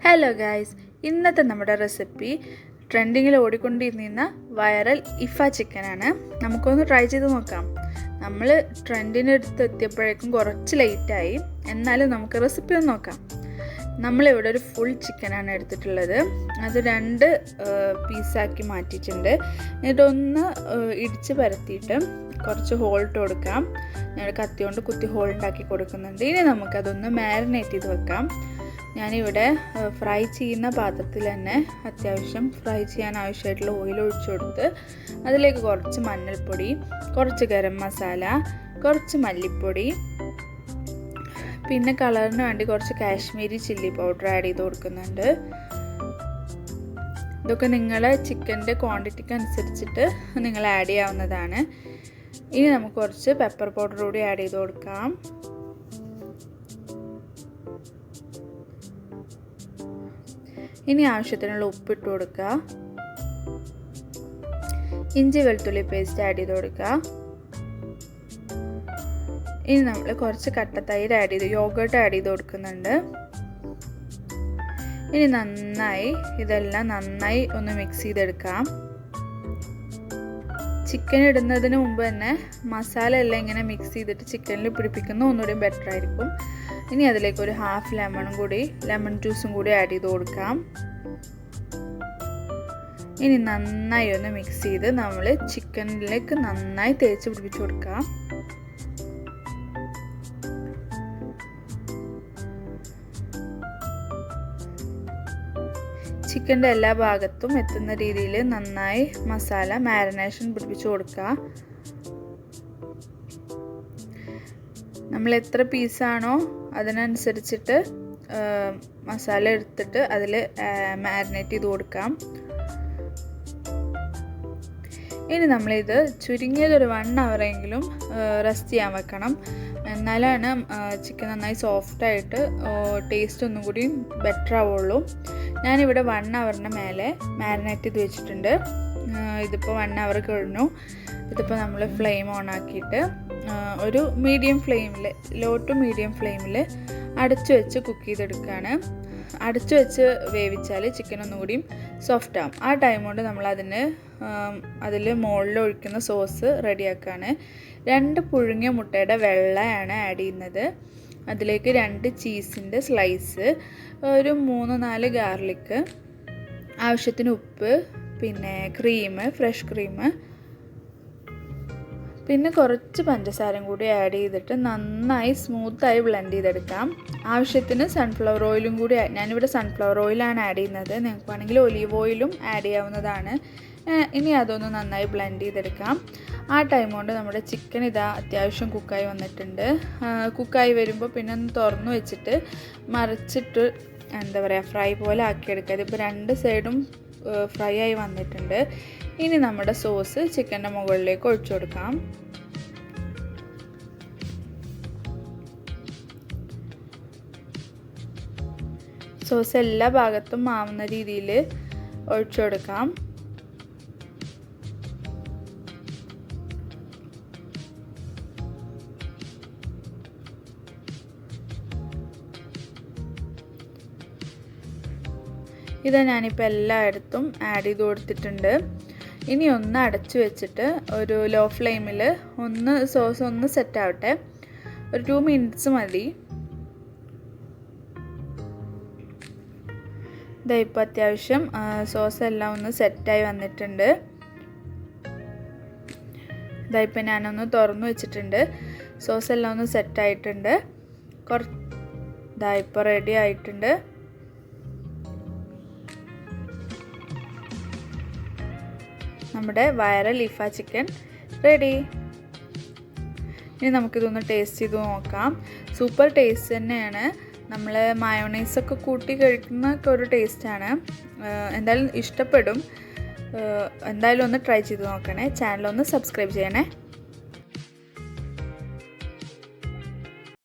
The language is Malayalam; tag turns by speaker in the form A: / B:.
A: ഹലോ ഗായ്സ്, ഇന്നത്തെ നമ്മുടെ റെസിപ്പി ട്രെൻഡിങ്ങിൽ ഓടിക്കൊണ്ടിരുന്ന വൈറൽ ഇഫ ചിക്കനാണ്. നമുക്കൊന്ന് ട്രൈ ചെയ്ത് നോക്കാം. നമ്മൾ ട്രെൻഡിനടുത്ത് എത്തിയപ്പോഴേക്കും കുറച്ച് ലേറ്റായി, എന്നാലും നമുക്ക് റെസിപ്പി ഒന്ന് നോക്കാം. നമ്മളിവിടെ ഒരു ഫുൾ ചിക്കനാണ് എടുത്തിട്ടുള്ളത്. അത് 2 പീസാക്കി മാറ്റിയിട്ടുണ്ട്. എന്നിട്ടൊന്ന് ഇടിച്ച് പരത്തിയിട്ട് കുറച്ച് ഹോൾട്ട് കൊടുക്കാം. ഞാൻ കത്തി കൊണ്ട് കുത്തി ഹോൾഡാക്കി കൊടുക്കുന്നുണ്ട്. ഇനി നമുക്കതൊന്ന് മാരിനേറ്റ് ചെയ്ത് വെക്കാം. ഞാനിവിടെ ഫ്രൈ ചെയ്യുന്ന പാത്രത്തിൽ തന്നെ അത്യാവശ്യം ഫ്രൈ ചെയ്യാൻ ആവശ്യമായിട്ടുള്ള ഓയിൽ ഒഴിച്ചു കൊടുത്ത് അതിലേക്ക് കുറച്ച് മഞ്ഞൾപ്പൊടി, കുറച്ച് ഗരം മസാല, കുറച്ച് മല്ലിപ്പൊടി, പിന്നെ കളറിന് വേണ്ടി കുറച്ച് കാശ്മീരി ചില്ലി പൗഡർ ആഡ് ചെയ്ത് കൊടുക്കുന്നുണ്ട്. ഇതൊക്കെ നിങ്ങളെ ചിക്കൻ്റെ ക്വാണ്ടിറ്റിക്ക് അനുസരിച്ചിട്ട് നിങ്ങൾ ആഡ് ചെയ്യാവുന്നതാണ്. ഇനി നമുക്ക് കുറച്ച് പെപ്പർ പൗഡർ കൂടി ആഡ് ചെയ്ത് കൊടുക്കാം. ഇനി ആവശ്യത്തിനുള്ള ഉപ്പിട്ട് കൊടുക്കുക. ഇഞ്ചി വെളുത്തുള്ളി പേസ്റ്റ് ആഡ് ചെയ്ത് കൊടുക്കുക. ഇനി നമ്മൾ കുറച്ച് കട്ടത്തൈര് യോഗേർട്ട് ആഡ് ചെയ്ത് കൊടുക്കുന്നുണ്ട്. ഇനി ഇതെല്ലാം നന്നായി ഒന്ന് മിക്സ് ചെയ്തെടുക്കാം. ചിക്കൻ ഇടുന്നതിന് മുമ്പ് തന്നെ മസാല എല്ലാം ഇങ്ങനെ മിക്സ് ചെയ്തിട്ട് ചിക്കനിൽ പിടിപ്പിക്കുന്ന ഒന്നുകൂടി ബെറ്റർ ആയിരിക്കും. ഇനി അതിലേക്ക് ഒരു ഹാഫ് ലെമൺ ജ്യൂസും കൂടി ആഡ് ചെയ്ത് കൊടുക്കാം. ഇനി നന്നായി ഒന്ന് മിക്സ് ചെയ്ത് നമ്മൾ ചിക്കനിലേക്ക് നന്നായി തേച്ച് പിടിപ്പിച്ച് കൊടുക്കാം. ചിക്കൻ്റെ എല്ലാ ഭാഗത്തും എത്തുന്ന രീതിയിൽ നന്നായി മസാല മാരിനേഷൻ പിടിപ്പിച്ച് കൊടുക്കുക. നമ്മൾ എത്ര പീസാണോ അതിനനുസരിച്ചിട്ട് മസാല എടുത്തിട്ട് അതിൽ മാരിനേറ്റ് ചെയ്ത് കൊടുക്കാം. ഇനി നമ്മളിത് ചുരുങ്ങിയതൊരു 1 ഹവറെങ്കിലും റെസ്റ്റ് ചെയ്യാൻ വെക്കണം. എന്നാലാണ് ചിക്കൻ നന്നായി സോഫ്റ്റായിട്ട് ടേസ്റ്റ് ഒന്നും കൂടി ബെറ്റർ ആവുള്ളൂ. ഞാനിവിടെ 1 ഹവറിന് മേലെ മാരിനേറ്റ് ചെയ്ത് വെച്ചിട്ടുണ്ട്. ഇതിപ്പോൾ 1 ഹവർ കഴിഞ്ഞു. ഇതിപ്പോൾ നമ്മൾ ഫ്ലെയിം ഓൺ ആക്കിയിട്ട് ഒരു മീഡിയം ഫ്ലെയിമിൽ, ലോ ടു മീഡിയം ഫ്ലെയിമിൽ അടച്ചു വെച്ച് കുക്ക് ചെയ്തെടുക്കുകയാണ്. അടച്ചു വെച്ച് വേവിച്ചാൽ ചിക്കൻ ഒന്നുകൂടിയും സോഫ്റ്റ് ആവും. ആ ടൈം കൊണ്ട് നമ്മൾ അതിൽ മുകളിൽ ഒഴിക്കുന്ന സോസ് റെഡിയാക്കുകയാണ്. 2 പുഴുങ്ങിയ മുട്ടയുടെ വെള്ളയാണ് ആഡ് ചെയ്യുന്നത്. അതിലേക്ക് 2 ചീസിൻ്റെ സ്ലൈസ്, ഒരു 3-4 ഗാർലിക്ക്, ആവശ്യത്തിന് ഉപ്പ്, പിന്നെ ഫ്രഷ് ക്രീം, പിന്നെ കുറച്ച് പഞ്ചസാരയും കൂടി ആഡ് ചെയ്തിട്ട് നന്നായി സ്മൂത്തായി ബ്ലെൻഡ് ചെയ്തെടുക്കാം. ആവശ്യത്തിന് സൺഫ്ലവർ ഓയിലും കൂടി, ഞാനിവിടെ സൺഫ്ലവർ ഓയിലാണ് ആഡ് ചെയ്യുന്നത്. നിങ്ങൾക്ക് വേണമെങ്കിൽ ഒലീവ് ഓയിലും ആഡ് ചെയ്യാവുന്നതാണ്. ഇനി അതൊന്ന് നന്നായി ബ്ലെൻഡ് ചെയ്തെടുക്കാം. ആ ടൈം കൊണ്ട് നമ്മുടെ ചിക്കൻ അത്യാവശ്യം കുക്കായി വന്നിട്ടുണ്ട്. കുക്കായി വരുമ്പോൾ പിന്നെ ഒന്ന് തുറന്ന് വെച്ചിട്ട് മറിച്ചിട്ട് ഫ്രൈ പോലെ ആക്കിയെടുക്കുക. ഇതിപ്പോൾ 2 സൈഡും ഫ്രൈ ആയി വന്നിട്ടുണ്ട്. ഇനി നമ്മുടെ സോസ് ചിക്കൻ്റെ മുകളിലേക്ക് ഒഴിച്ചു കൊടുക്കാം. സോസ് എല്ലാ ഭാഗത്തും ആവുന്ന രീതിയിൽ ഒഴിച്ചു കൊടുക്കാം. ഇത് ഞാനിപ്പോൾ എല്ലായിടത്തും ആഡ് ചെയ്ത് കൊടുത്തിട്ടുണ്ട്. ഇനി ഒന്ന് അടച്ചു വെച്ചിട്ട് ഒരു ലോ ഫ്ലെയിമിൽ സോസ് ഒന്ന് സെറ്റ് ആവട്ടെ. ഒരു 2 മിനിറ്റ്സ് മതി. ഇപ്പോൾ അത്യാവശ്യം സോസ് എല്ലാം ഒന്ന് സെറ്റായി വന്നിട്ടുണ്ട്. ഇപ്പോൾ ഞാനൊന്ന് തുറന്നു വെച്ചിട്ടുണ്ട്. സോസ് എല്ലാം ഒന്ന് സെറ്റായിട്ടുണ്ട്. ഇപ്പോൾ റെഡി ആയിട്ടുണ്ട്. നമ്മുടെ വൈറൽ ഇഫ ചിക്കൻ റെഡി. ഇനി നമുക്കിതൊന്ന് ടേസ്റ്റ് ചെയ്ത് നോക്കാം. സൂപ്പർ ടേസ്റ്റ് തന്നെയാണ്. നമ്മൾ മയോണൈസൊക്കെ കൂട്ടി കഴിക്കുന്ന ഒരു ടേസ്റ്റാണ്. എന്തായാലും ഇഷ്ടപ്പെടും. എന്തായാലും ഒന്ന് ട്രൈ ചെയ്ത് നോക്കണേ. ചാനലൊന്ന് സബ്സ്ക്രൈബ് ചെയ്യണേ.